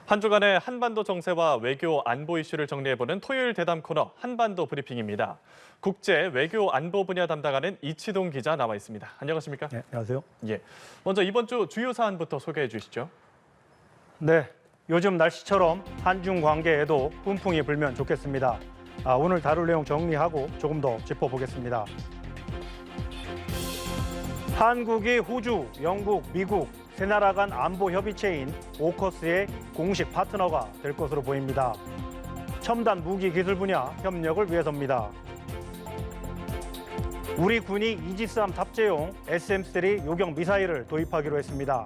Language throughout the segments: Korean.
한 주간의 한반도 정세와 외교 안보 이슈를 정리해보는 토요일 대담 코너 한반도 브리핑입니다. 국제 외교 안보 분야 담당하는 이치동 기자 나와 있습니다. 안녕하십니까? 네, 안녕하세요. 예. 먼저 이번 주 주요 사안부터 소개해 주시죠. 네, 요즘 날씨처럼 한중 관계에도 훈풍이 불면 좋겠습니다. 오늘 다룰 내용 정리하고 조금 더 짚어보겠습니다. 한국이 호주, 영국, 미국 세 나라 간 안보 협의체인 오커스의 공식 파트너가 될 것으로 보입니다. 첨단 무기 기술 분야 협력을 위해서입니다. 우리 군이 이지스함 탑재용 SM-3 요격 미사일을 도입하기로 했습니다.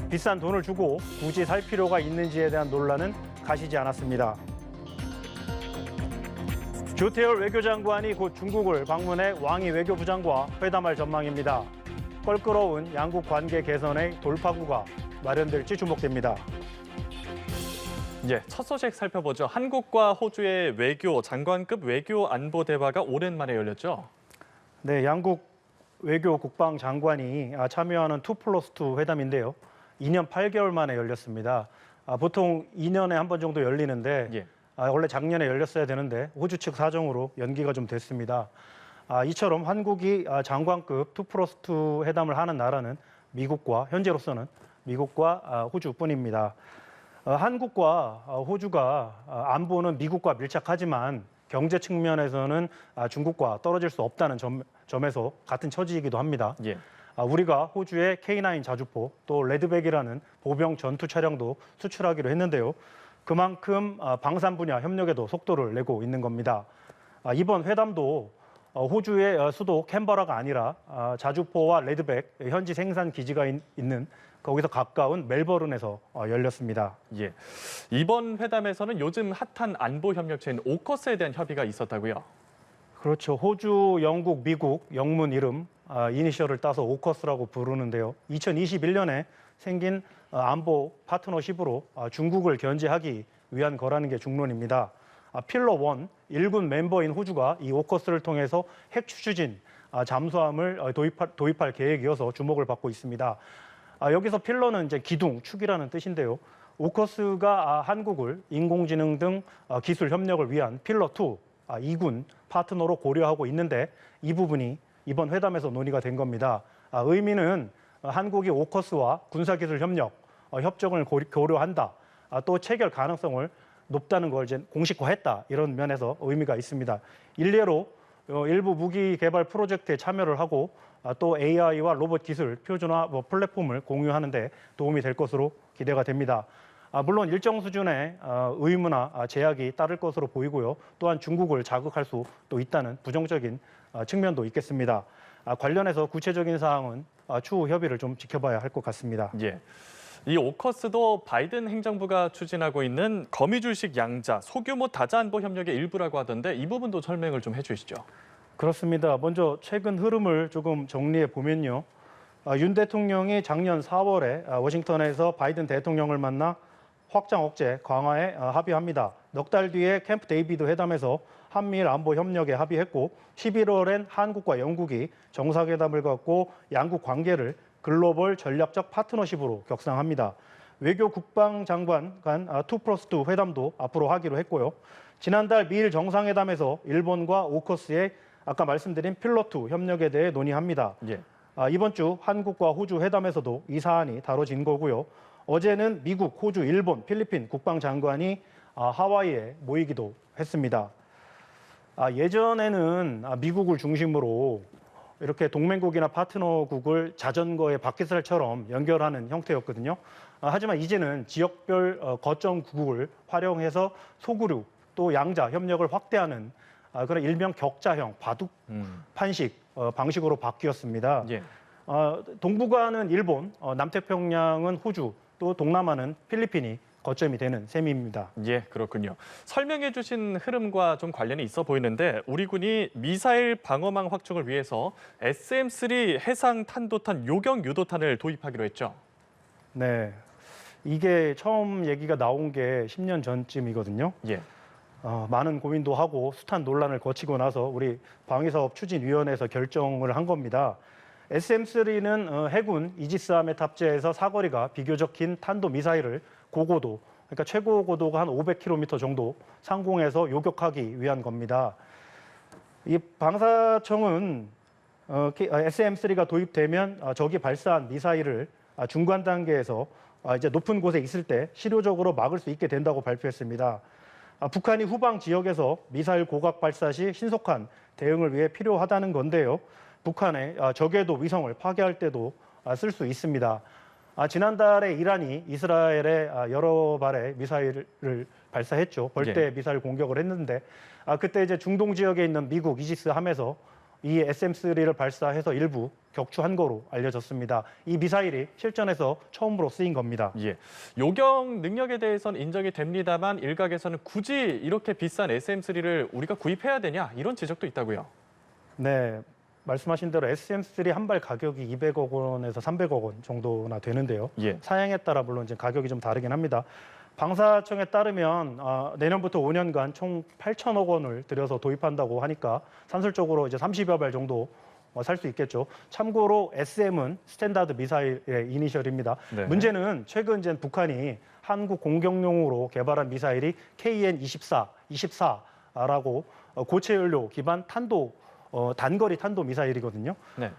비싼 돈을 주고 굳이 살 필요가 있는지에 대한 논란은 가시지 않았습니다. 조태열 외교장관이 곧 중국을 방문해 왕이 외교부장과 회담할 전망입니다. 껄끄러운 양국 관계 개선의 돌파구가 마련될지 주목됩니다. 예, 첫 소식 살펴보죠. 한국과 호주의 외교 장관급 외교 안보 대화가 오랜만에 열렸죠. 네, 양국 외교 국방 장관이 참여하는 2+2 회담인데요. 2년 8개월 만에 열렸습니다. 보통 2년에 한 번 정도 열리는데 예. 원래 작년에 열렸어야 되는데 호주 측 사정으로 연기가 좀 됐습니다. 이처럼 한국이 장관급 2+2 회담을 하는 나라는 미국과 현재로서는 미국과 호주뿐입니다. 한국과 호주가 안보는 미국과 밀착하지만 경제 측면에서는 중국과 떨어질 수 없다는 점에서 같은 처지이기도 합니다. 예. 우리가 호주에 K9 자주포 또 레드백이라는 보병 전투 차량도 수출하기로 했는데요. 그만큼 방산 분야 협력에도 속도를 내고 있는 겁니다. 이번 회담도 호주의 수도 캔버라가 아니라 자주포와 레드백 현지 생산 기지가 있는 거기서 가까운 멜버른에서 열렸습니다. 예. 이번 회담에서는 요즘 핫한 안보 협력체인 오커스에 대한 협의가 있었다고요? 그렇죠. 호주, 영국, 미국 영문 이름 이니셜을 따서 오커스라고 부르는데요. 2021년에 생긴 안보 파트너십으로 중국을 견제하기 위한 거라는 게 중론입니다. 필러 1, 1군 멤버인 호주가 이 오커스를 통해서 핵 추진 잠수함을 도입할 계획이어서 주목을 받고 있습니다. 여기서 필러는 이제 기둥, 축이라는 뜻인데요. 오커스가 한국을 인공지능 등 기술 협력을 위한 필러 2, 2군 파트너로 고려하고 있는데 이 부분이 이번 회담에서 논의가 된 겁니다. 의미는 한국이 오커스와 군사기술 협정을 고려한다. 또 체결 가능성을 높다는 걸 이제 공식화했다. 이런 면에서 의미가 있습니다. 일례로 일부 무기 개발 프로젝트에 참여를 하고 또 AI와 로봇 기술, 표준화 플랫폼을 공유하는 데 도움이 될 것으로 기대가 됩니다. 물론 일정 수준의 의무나 제약이 따를 것으로 보이고요. 또한 중국을 자극할 수도 있다는 부정적인 측면도 있겠습니다. 관련해서 구체적인 사항은 추후 협의를 좀 지켜봐야 할 것 같습니다. 예. 이 오커스도 바이든 행정부가 추진하고 있는 거미줄식 양자, 소규모 다자안보 협력의 일부라고 하던데 이 부분도 설명을 좀 해주시죠. 그렇습니다. 먼저 최근 흐름을 조금 정리해 보면요. 윤 대통령이 작년 4월에 워싱턴에서 바이든 대통령을 만나 확장 억제 강화에 합의합니다. 넉 달 뒤에 캠프 데이비드 회담에서 한미일 안보 협력에 합의했고 11월엔 한국과 영국이 정상회담을 갖고 양국 관계를 글로벌 전략적 파트너십으로 격상합니다. 외교 국방 장관 간 2+2 회담도 앞으로 하기로 했고요. 지난달 미일 정상회담에서 일본과 오커스의 아까 말씀드린 필러 2 협력에 대해 논의합니다. 예. 이번 주 한국과 호주 회담에서도 이 사안이 다뤄진 거고요. 어제는 미국, 호주, 일본, 필리핀 국방장관이 하와이에 모이기도 했습니다. 예전에는 미국을 중심으로 이렇게 동맹국이나 파트너국을 자전거의 바퀴살처럼 연결하는 형태였거든요. 하지만 이제는 지역별 거점국을 활용해서 소그룹 또 양자 협력을 확대하는 그런 일명 격자형 바둑 판식 방식으로 바뀌었습니다. 예. 동북아는 일본, 남태평양은 호주, 또 동남아는 필리핀이 거점이 되는 셈입니다. 예, 그렇군요. 설명해 주신 흐름과 좀 관련이 있어 보이는데 우리 군이 미사일 방어망 확충을 위해서 SM-3 해상 탄도탄 요격 유도탄을 도입하기로 했죠. 네, 이게 처음 얘기가 나온 게 10년 전쯤이거든요. 예. 많은 고민도 하고 숱한 논란을 거치고 나서 우리 방위사업추진위원회에서 결정을 한 겁니다. SM-3는 해군 이지스함에 탑재해서 사거리가 비교적 긴 탄도미사일을 고고도 그러니까 최고 고도가 한 500km 정도 상공에서 요격하기 위한 겁니다. 이 방사청은 SM-3가 도입되면 적이 발사한 미사일을 중간 단계에서 이제 높은 곳에 있을 때 실효적으로 막을 수 있게 된다고 발표했습니다. 북한이 후방 지역에서 미사일 고각 발사 시 신속한 대응을 위해 필요하다는 건데요. 북한의 저궤도 위성을 파괴할 때도 쓸 수 있습니다. 지난달에 이란이 이스라엘에 여러 발의 미사일을 발사했죠. 벌떼 미사일 공격을 했는데 그때 이제 중동 지역에 있는 미국 이지스 함에서 이 SM-3를 발사해서 일부 격추한 거로 알려졌습니다. 이 미사일이 실전에서 처음으로 쓰인 겁니다. 예, 요격 능력에 대해서는 인정이 됩니다만 일각에서는 굳이 이렇게 비싼 SM-3를 우리가 구입해야 되냐 이런 지적도 있다고요. 네, 말씀하신 대로 SM-3 한 발 가격이 200억 원에서 300억 원 정도나 되는데요. 예. 사양에 따라 물론 이제 가격이 좀 다르긴 합니다. 방사청에 따르면 내년부터 5년간 총 8천억 원을 들여서 도입한다고 하니까 산술적으로 이제 30여 발 정도 살 수 있겠죠. 참고로 SM은 스탠다드 미사일의 이니셜입니다. 네. 문제는 최근 이제 북한이 한국 공격용으로 개발한 미사일이 KN-24라고 고체 연료 기반 단거리 탄도 미사일이거든요. 네.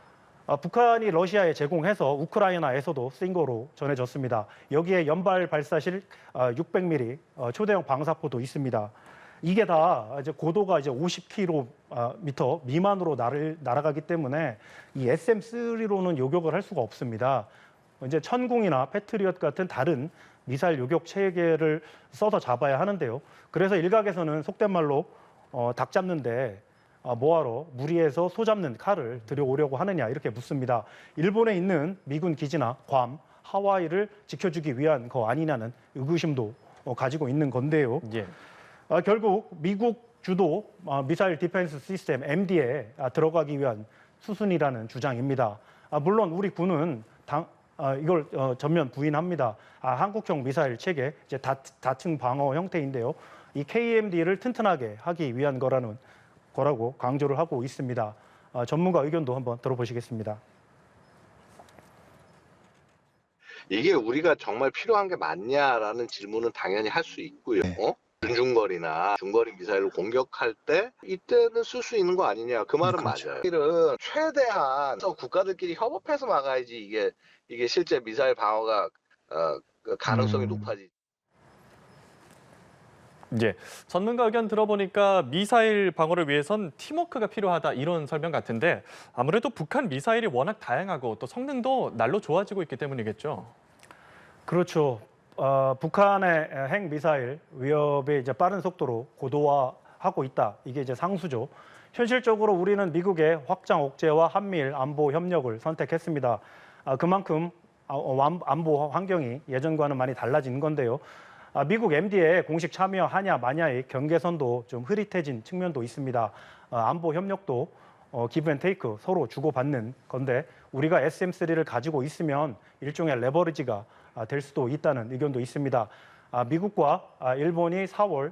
북한이 러시아에 제공해서 우크라이나에서도 쓰인 거로 전해졌습니다. 여기에 연발 발사실 600mm 초대형 방사포도 있습니다. 이게 다 이제 고도가 이제 50km 미만으로 날아가기 때문에 이 SM-3로는 요격을 할 수가 없습니다. 이제 천궁이나 패트리엇 같은 다른 미사일 요격 체계를 써서 잡아야 하는데요. 그래서 일각에서는 속된 말로 닭 잡는데 뭐하러 무리해서 소 잡는 칼을 들여오려고 하느냐 이렇게 묻습니다. 일본에 있는 미군 기지나 괌, 하와이를 지켜주기 위한 거 아니냐는 의구심도 가지고 있는 건데요. 예. 결국 미국 주도 미사일 디펜스 시스템 MD에 들어가기 위한 수순이라는 주장입니다. 물론 우리 군은 이걸 전면 부인합니다. 한국형 미사일 체계, 이제 다층 방어 형태인데요. 이 KMD를 튼튼하게 하기 위한 거라고 강조를 하고 있습니다. 전문가 의견도 한번 들어보시겠습니다. 이게 우리가 정말 필요한 게 맞냐라는 질문은 당연히 할 수 있고요. 중거리나 중거리 미사일을 공격할 때 이때는 쓸 수 있는 거 아니냐 그 말은 그렇죠. 맞아요. 이는 최대한 국가들끼리 협업해서 막아야지 이게 실제 미사일 방어가 그 가능성이 높아지지. 예, 전문가 의견 들어보니까 미사일 방어를 위해선 팀워크가 필요하다 이런 설명 같은데 아무래도 북한 미사일이 워낙 다양하고 또 성능도 날로 좋아지고 있기 때문이겠죠. 그렇죠. 북한의 핵 미사일 위협이 이제 빠른 속도로 고도화하고 있다. 이게 이제 상수죠. 현실적으로 우리는 미국의 확장 억제와 한미일 안보 협력을 선택했습니다. 그만큼 안보 환경이 예전과는 많이 달라진 건데요. 미국 MD에 공식 참여하냐 마냐의 경계선도 좀 흐릿해진 측면도 있습니다. 안보 협력도 기브 앤 테이크 서로 주고받는 건데 우리가 SM-3를 가지고 있으면 일종의 레버리지가 될 수도 있다는 의견도 있습니다. 미국과 일본이 4월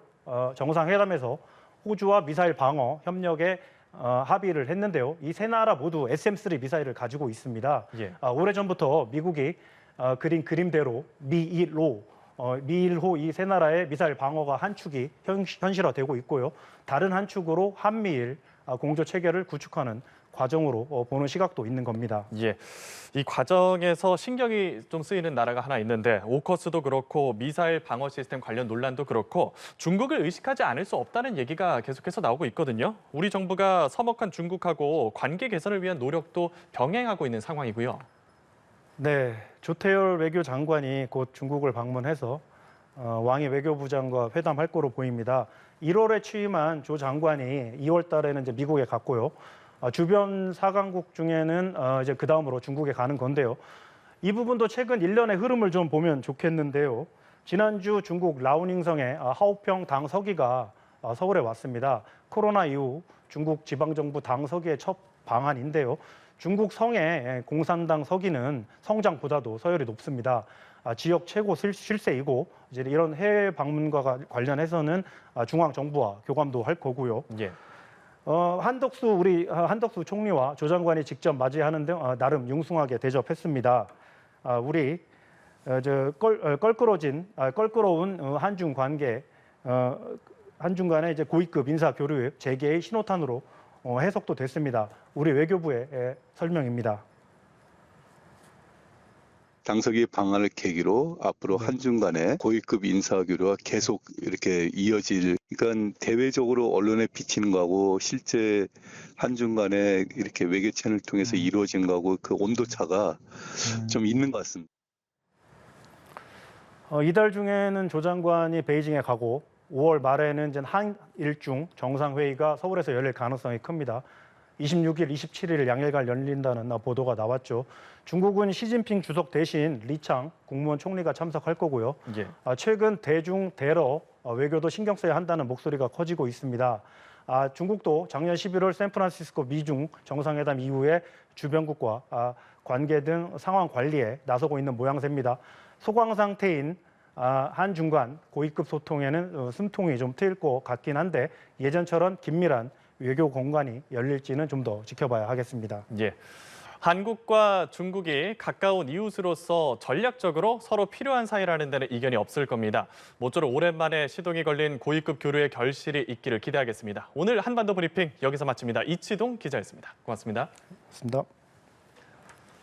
정상회담에서 호주와 미사일 방어 협력에 합의를 했는데요. 이 세 나라 모두 SM-3 미사일을 가지고 있습니다. 예. 오래전부터 미국이 그린 그림대로 미일호 이 세 나라의 미사일 방어가 한 축이 현실화되고 있고요. 다른 한 축으로 한미일 공조 체계를 구축하는 과정으로 보는 시각도 있는 겁니다. 예, 이 과정에서 신경이 좀 쓰이는 나라가 하나 있는데 오커스도 그렇고 미사일 방어 시스템 관련 논란도 그렇고 중국을 의식하지 않을 수 없다는 얘기가 계속해서 나오고 있거든요. 우리 정부가 서먹한 중국하고 관계 개선을 위한 노력도 병행하고 있는 상황이고요. 네, 조태열 외교장관이 곧 중국을 방문해서 왕이 외교부장과 회담할 거로 보입니다. 1월에 취임한 조 장관이 2월 달에는 이제 미국에 갔고요. 주변 4강국 중에는 이제 그 다음으로 중국에 가는 건데요. 이 부분도 최근 일련의 흐름을 좀 보면 좋겠는데요. 지난주 중국 라오닝성의 하오평 당 서기가 서울에 왔습니다. 코로나 이후 중국 지방정부 당 서기의 첫 방한인데요. 중국 성의 공산당 서기는 성장보다도 서열이 높습니다. 지역 최고 실세이고 이제 이런 해외 방문과 관련해서는 중앙 정부와 교감도 할 거고요. 예. 한덕수 총리와 조 장관이 직접 맞이하는 등 나름 융숭하게 대접했습니다. 우리 껄끄러운 한중 관계, 한중 간의 이제 고위급 인사 교류 재개의 신호탄으로 해석도 됐습니다. 우리 외교부의 설명입니다. 당석이 방한을 계기로 앞으로 한중 간의 고위급 인사 교류가 계속 이렇게 이어질, 그러니까 대외적으로 언론에 비치는 거하고 실제 한중 간에 이렇게 외교 채널을 통해서 이루어진 거하고 그 온도차가 좀 있는 것 같습니다. 이달 중에는 조 장관이 베이징에 가고 5월 말에는 이제 한일중 정상회의가 서울에서 열릴 가능성이 큽니다. 26일, 27일 양일간 열린다는 보도가 나왔죠. 중국은 시진핑 주석 대신 리창 국무원 총리가 참석할 거고요. 예. 최근 대중 대러 외교도 신경 써야 한다는 목소리가 커지고 있습니다. 중국도 작년 11월 샌프란시스코 미중 정상회담 이후에 주변국과 관계 등 상황 관리에 나서고 있는 모양새입니다. 소강 상태인 한중 간 고위급 소통에는 숨통이 좀 트일 것 같긴 한데 예전처럼 긴밀한 외교 공간이 열릴지는 좀 더 지켜봐야 하겠습니다. 예. 한국과 중국이 가까운 이웃으로서 전략적으로 서로 필요한 사이라는 데는 이견이 없을 겁니다. 모쪼록 오랜만에 시동이 걸린 고위급 교류의 결실이 있기를 기대하겠습니다. 오늘 한반도 브리핑 여기서 마칩니다. 이치동 기자였습니다. 고맙습니다. 고맙습니다.